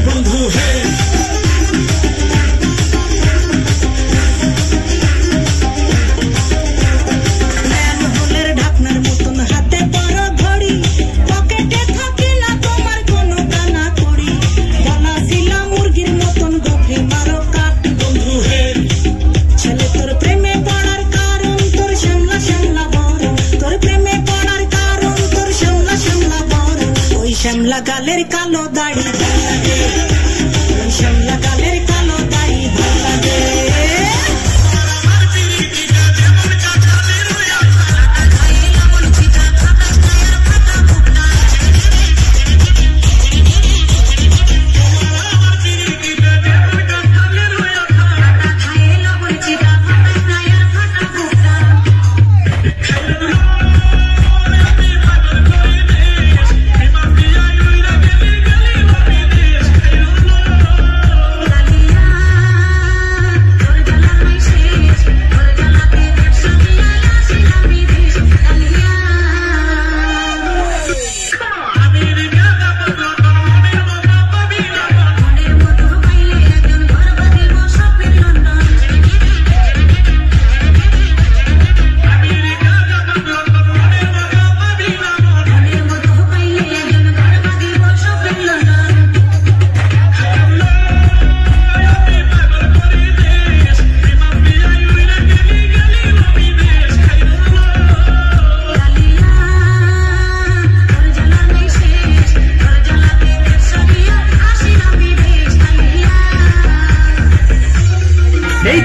বন্ধু হে ম্যানহোলের ঢাকনার মতন হাতে বড় ঘড়ি পকেটে থাকে না তোমার কোনো কানা কড়ি গলা ছিলা মুরগির মতন গভীর মারো কাট বন্ধু হে ছেলে তোর প্রেমে পড়ার কারণ তোর শ্যামলা শ্যামলা বড় তোর প্রেমে পড়ার কারণ তোর শ্যামলা শ্যামলা বড় ওই শ্যামলা গালের কালো দাড়ি ভাল লাগে ওই শ্যামলা গালের কালো দাড়ি ভাল লাগে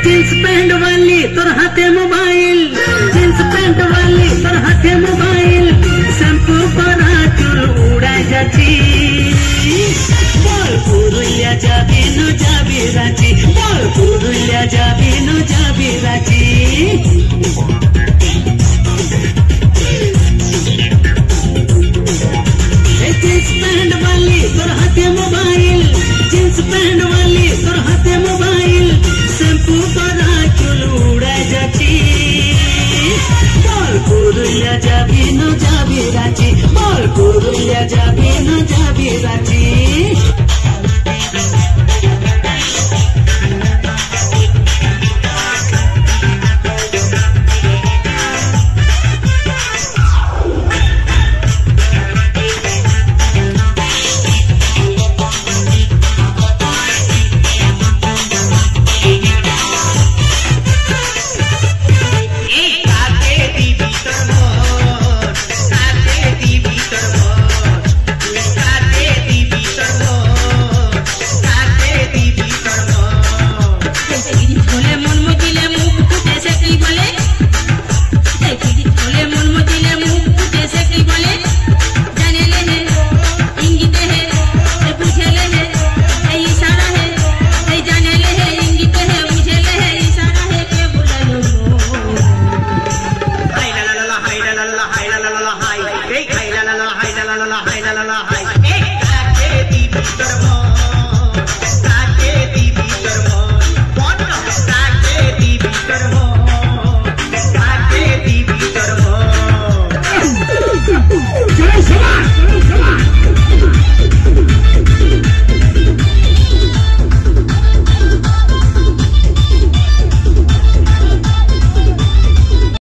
जींस पैंट वाली तोर हाथे मोबाइल जींस पैंट वाली तोर हाथे मोबाइल शैम्पू करा चुल उड़ा जाती बोल पुरुलिया जाबी नु जाबी रांची बोल पुरुलिया जाबी नु जाबी रांची जींस पैंट वाली तोर हाथे मोबाइल जींस पैंट वाली तोर हाथे मोबाइल शैम्पू करा चुल उड़ा जाती बोल पुरुलिया जाबी नु जाबी रांची बोल पुरुलिया जाबी नु जाबी रांची।